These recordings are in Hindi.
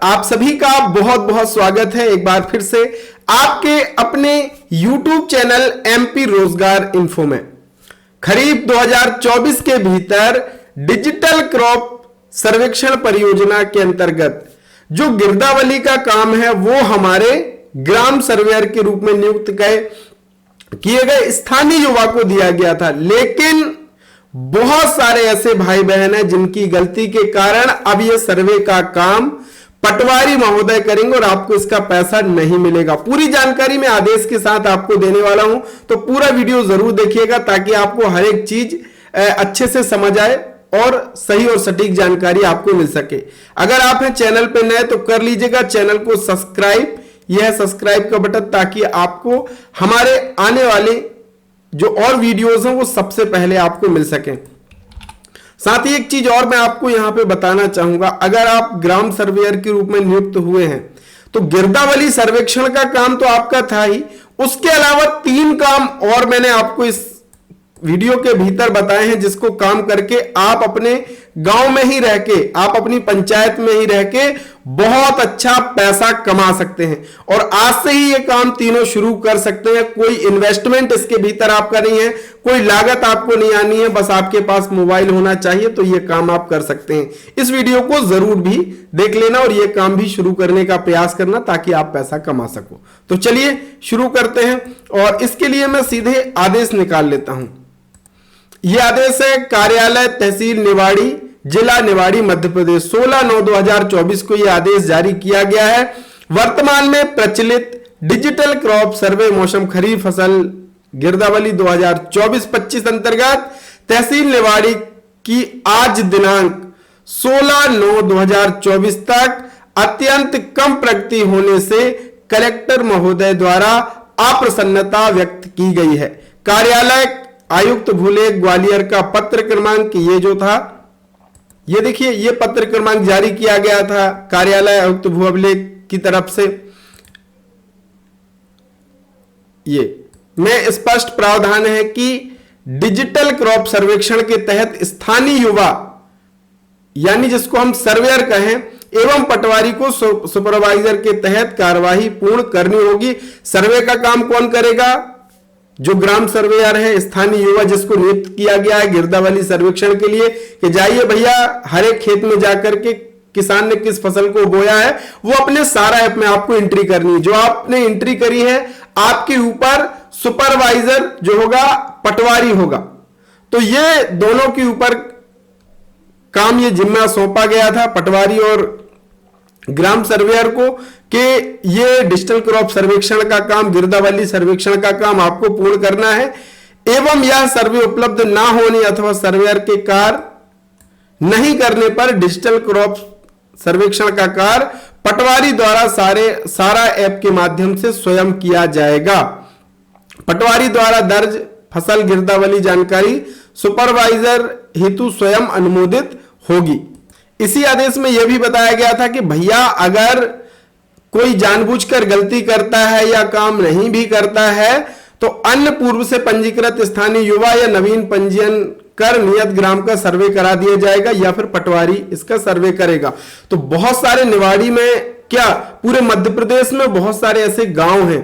आप सभी का बहुत बहुत स्वागत है एक बार फिर से आपके अपने YouTube चैनल एमपी रोजगार इन्फो में। खरीफ 2024 के भीतर डिजिटल क्रॉप सर्वेक्षण परियोजना के अंतर्गत जो गिरदावली का काम है वो हमारे ग्राम सर्वेयर के रूप में नियुक्त किए गए स्थानीय युवा को दिया गया था, लेकिन बहुत सारे ऐसे भाई बहन हैं जिनकी गलती के कारण अब यह सर्वे का काम पटवारी महोदय करेंगे और आपको इसका पैसा नहीं मिलेगा। पूरी जानकारी मैं आदेश के साथ आपको देने वाला हूं, तो पूरा वीडियो जरूर देखिएगा ताकि आपको हर एक चीज अच्छे से समझ आए और सही और सटीक जानकारी आपको मिल सके। अगर आप हैं चैनल पे नए तो कर लीजिएगा चैनल को सब्सक्राइब, यह है सब्सक्राइब का बटन, ताकि आपको हमारे आने वाले जो और वीडियोस हैं वो सबसे पहले आपको मिल सके। साथ ही एक चीज और मैं आपको यहां पे बताना चाहूंगा, अगर आप ग्राम सर्वेयर के रूप में नियुक्त हुए हैं तो गिरदावली सर्वेक्षण का काम तो आपका था ही, उसके अलावा 3 काम और मैंने आपको इस वीडियो के भीतर बताए हैं जिसको काम करके आप अपने गांव में ही रह के, आप अपनी पंचायत में ही रह के बहुत अच्छा पैसा कमा सकते हैं और आज से ही ये काम तीनों शुरू कर सकते हैं। कोई इन्वेस्टमेंट इसके भीतर आपका नहीं है, कोई लागत आपको नहीं आनी है, बस आपके पास मोबाइल होना चाहिए तो ये काम आप कर सकते हैं। इस वीडियो को जरूर भी देख लेना और ये काम भी शुरू करने का प्रयास करना ताकि आप पैसा कमा सको। तो चलिए शुरू करते हैं और इसके लिए मैं सीधे आदेश निकाल लेता हूं। यह आदेश है कार्यालय तहसील निवाड़ी, जिला निवाड़ी, मध्य प्रदेश। 16/9/2024 को यह आदेश जारी किया गया है। वर्तमान में प्रचलित डिजिटल क्रॉप सर्वे मौसम खरीफ फसल गिरदावली 2024-25 अंतर्गत तहसील निवाड़ी की आज दिनांक 16/9/2024 तक अत्यंत कम प्रगति होने से कलेक्टर महोदय द्वारा अप्रसन्नता व्यक्त की गई है। कार्यालय आयुक्त भूले ग्वालियर का पत्र क्रमांक ये जो था, ये देखिए, ये पत्र क्रमांक जारी किया गया था कार्यालय आयुक्त भूले की तरफ से। ये में स्पष्ट प्रावधान है कि डिजिटल क्रॉप सर्वेक्षण के तहत स्थानीय युवा यानी जिसको हम सर्वेयर कहें एवं पटवारी को सुपरवाइजर के तहत कार्यवाही पूर्ण करनी होगी। सर्वे का काम कौन करेगा? जो ग्राम सर्वेयर है, स्थानीय युवा जिसको नियुक्त किया गया है गिरदावली सर्वेक्षण के लिए कि जाइए भैया हर एक खेत में जाकर के किसान ने किस फसल को बोया है वो अपने सारा ऐप में आपको एंट्री करनी है। जो आपने एंट्री करी है आपके ऊपर सुपरवाइजर जो होगा पटवारी होगा, तो ये दोनों के ऊपर काम ये जिम्मा सौंपा गया था पटवारी और ग्राम सर्वेयर को कि ये डिजिटल क्रॉप सर्वेक्षण का काम, गिरदावली सर्वेक्षण का काम आपको पूर्ण करना है एवं यह सर्वे उपलब्ध ना होने अथवा सर्वेयर के कार्य नहीं करने पर डिजिटल क्रॉप सर्वेक्षण का कार्य पटवारी द्वारा सारा ऐप के माध्यम से स्वयं किया जाएगा। पटवारी द्वारा दर्ज फसल गिरदावली जानकारी सुपरवाइजर हेतु स्वयं अनुमोदित होगी। इसी आदेश में यह भी बताया गया था कि भैया अगर कोई जानबूझकर गलती करता है या काम नहीं भी करता है तो अन्य पूर्व से पंजीकृत स्थानीय युवा या नवीन पंजीयन कर नियत ग्राम का सर्वे करा दिया जाएगा या फिर पटवारी इसका सर्वे करेगा। तो बहुत सारे निवाड़ी में क्या पूरे मध्य प्रदेश में बहुत सारे ऐसे गांव हैं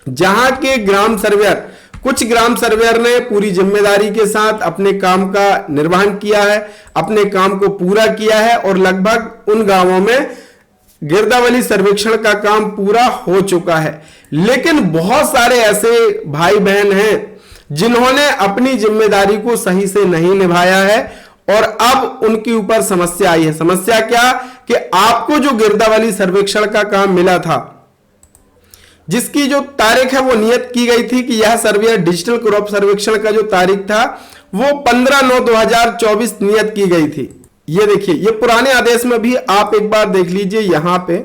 जहां के ग्राम सर्वेयर, कुछ ग्राम सर्वेयर ने पूरी जिम्मेदारी के साथ अपने काम का निर्वहन किया है, अपने काम को पूरा किया है और लगभग उन गांवों में गिरदावली सर्वेक्षण का काम पूरा हो चुका है। लेकिन बहुत सारे ऐसे भाई बहन हैं जिन्होंने अपनी जिम्मेदारी को सही से नहीं निभाया है और अब उनके ऊपर समस्या आई है। समस्या क्या कि आपको जो गिरदावली सर्वेक्षण का काम मिला था, जिसकी जो तारीख है वो नियत की गई थी कि यह सर्वे डिजिटल क्रॉप सर्वेक्षण का जो तारीख था वो 15/9/2024 नियत की गई थी। ये देखिए, ये पुराने आदेश में भी आप एक बार देख लीजिए, यहां पे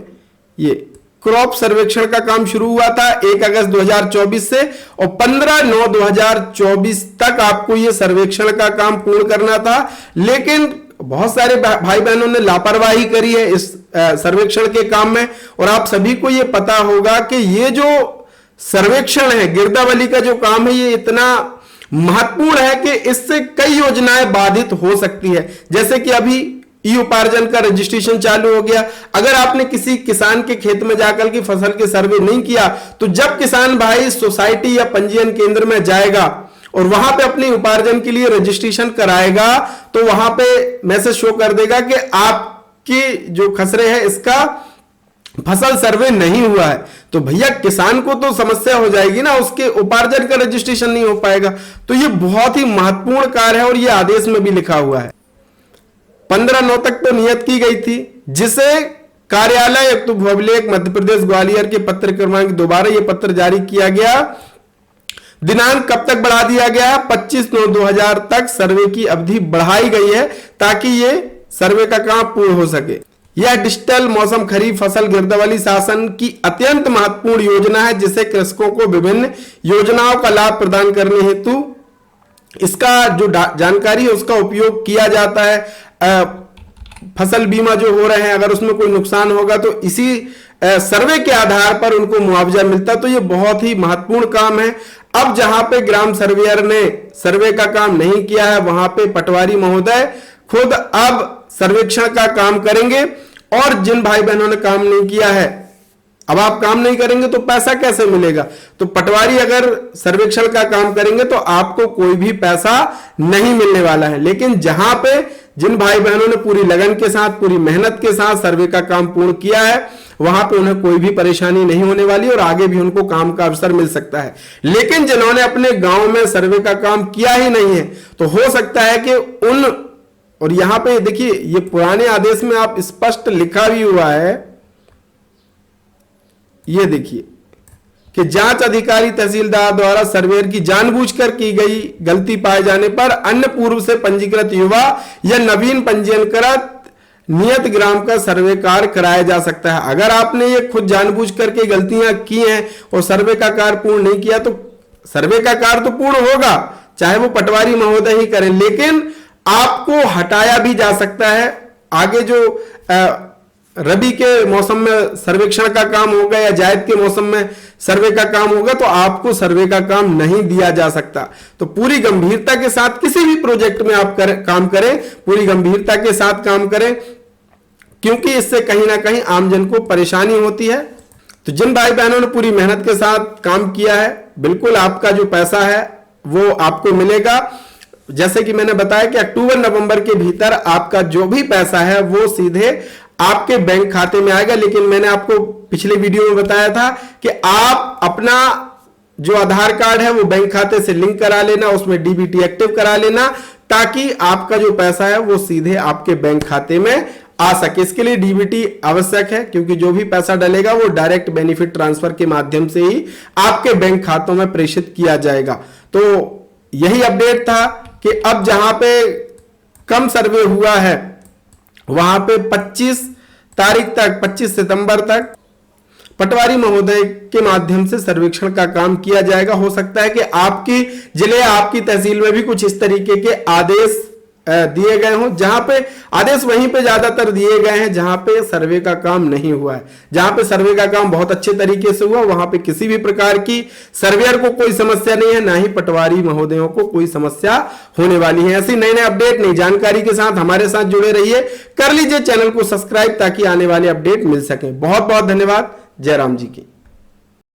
ये क्रॉप सर्वेक्षण का काम शुरू हुआ था 1 अगस्त 2024 से और 15/9/2024 तक आपको ये सर्वेक्षण का काम पूर्ण करना था। लेकिन बहुत सारे भाई बहनों ने लापरवाही करी है इस सर्वेक्षण के काम में और आप सभी को ये पता होगा कि ये जो सर्वेक्षण है गिरदावली का जो काम है ये इतना महत्वपूर्ण है कि इससे कई योजनाएं बाधित हो सकती है। जैसे कि अभी ई उपार्जन का रजिस्ट्रेशन चालू हो गया। अगर आपने किसी किसान के खेत में जाकर के फसल के सर्वे नहीं किया, तो जब किसान भाई सोसाइटी या पंजीयन केंद्र में जाएगा और वहां पे अपनी उपार्जन के लिए रजिस्ट्रेशन कराएगा, तो वहां पे मैसेज शो कर देगा कि आपकी जो खसरे है इसका फसल सर्वे नहीं हुआ है। तो भैया किसान को तो समस्या हो जाएगी ना, उसके उपार्जन का रजिस्ट्रेशन नहीं हो पाएगा। तो ये बहुत ही महत्वपूर्ण कार्य है और ये आदेश में भी लिखा हुआ है। 15/9 तक तो नियत की गई थी, जिसे कार्यालय एक तो भूअभिलेख मध्य प्रदेश ग्वालियर के पत्र क्रमांक दोबारा ये पत्र जारी किया गया। दिनांक कब तक बढ़ा दिया गया? 25/9/2000 तक सर्वे की अवधि बढ़ाई गई है, ताकि ये सर्वे का काम पूर्ण हो सके। यह डिजिटल मौसम खरीफ फसल गिरदावरी शासन की अत्यंत महत्वपूर्ण योजना है, जिसे कृषकों को विभिन्न योजनाओं का लाभ प्रदान करने हेतु इसका जो जानकारी है उसका उपयोग किया जाता है। फसल बीमा जो हो रहे हैं, अगर उसमें कोई नुकसान होगा तो इसी सर्वे के आधार पर उनको मुआवजा मिलता है। तो ये बहुत ही महत्वपूर्ण काम है। अब जहां पे ग्राम सर्वेयर ने सर्वे का काम नहीं किया है, वहां पे पटवारी महोदय खुद अब सर्वेक्षण का काम करेंगे। और जिन भाई बहनों ने काम नहीं किया है, अब आप काम नहीं करेंगे तो पैसा कैसे मिलेगा? तो पटवारी अगर सर्वेक्षण का काम करेंगे तो आपको कोई भी पैसा नहीं मिलने वाला है। लेकिन जहां पे जिन भाई बहनों ने पूरी लगन के साथ, पूरी मेहनत के साथ सर्वे का काम पूर्ण किया है, वहां पे उन्हें कोई भी परेशानी नहीं होने वाली और आगे भी उनको काम का अवसर मिल सकता है। लेकिन जिन्होंने अपने गांव में सर्वे का काम किया ही नहीं है, तो हो सकता है कि और यहां पे देखिए, ये पुराने आदेश में आप स्पष्ट लिखा भी हुआ है, ये देखिए कि जांच अधिकारी तहसीलदार द्वारा सर्वेयर की जानबूझकर की गई गलती पाए जाने पर अन्य पूर्व से पंजीकृत युवा या नवीन पंजीयनकृत नियत ग्राम का सर्वे कार्य कराया जा सकता है। अगर आपने ये खुद जानबूझ करके गलतियां की हैं और सर्वे का कार्य पूर्ण नहीं किया, तो सर्वे का कार्य तो पूर्ण होगा, चाहे वो पटवारी महोदय ही करें, लेकिन आपको हटाया भी जा सकता है। आगे जो रबी के मौसम में सर्वेक्षण का काम होगा या जायद के मौसम में सर्वे का काम होगा, तो आपको सर्वे का काम नहीं दिया जा सकता। तो पूरी गंभीरता के साथ किसी भी प्रोजेक्ट में आप काम करें, पूरी गंभीरता के साथ काम करें, क्योंकि इससे कहीं ना कहीं आमजन को परेशानी होती है। तो जिन भाई बहनों ने पूरी मेहनत के साथ काम किया है, बिल्कुल आपका जो पैसा है वो आपको मिलेगा। जैसे कि मैंने बताया कि अक्टूबर-नवंबर के भीतर आपका जो भी पैसा है वो सीधे आपके बैंक खाते में आएगा। लेकिन मैंने आपको पिछले वीडियो में बताया था कि आप अपना जो आधार कार्ड है वो बैंक खाते से लिंक करा लेना, उसमें डीबीटी एक्टिव करा लेना, ताकि आपका जो पैसा है वो सीधे आपके बैंक खाते में आ सके। इसके लिए डीबीटी आवश्यक है, क्योंकि जो भी पैसा डलेगा वो डायरेक्ट बेनिफिट ट्रांसफर के माध्यम से ही आपके बैंक खातों में प्रेषित किया जाएगा। तो यही अपडेट था कि अब जहां पे कम सर्वे हुआ है, वहां पे 25 तारीख तक, 25 सितंबर तक पटवारी महोदय के माध्यम से सर्वेक्षण का काम किया जाएगा। हो सकता है कि आपकी जिले, आपकी तहसील में भी कुछ इस तरीके के आदेश दिए गए हों, जहां पे आदेश वहीं पे ज्यादातर दिए गए हैं जहां पे सर्वे का काम नहीं हुआ है। जहां पे सर्वे का काम बहुत अच्छे तरीके से हुआ, वहां पे किसी भी प्रकार की सर्वेयर को कोई समस्या नहीं है, ना ही पटवारी महोदयों को कोई समस्या होने वाली है। ऐसी नई नई अपडेट, नई जानकारी के साथ हमारे साथ जुड़े रहिए। कर लीजिए चैनल को सब्सक्राइब, ताकि आने वाले अपडेट मिल सके। बहुत बहुत धन्यवाद। जय राम जी की।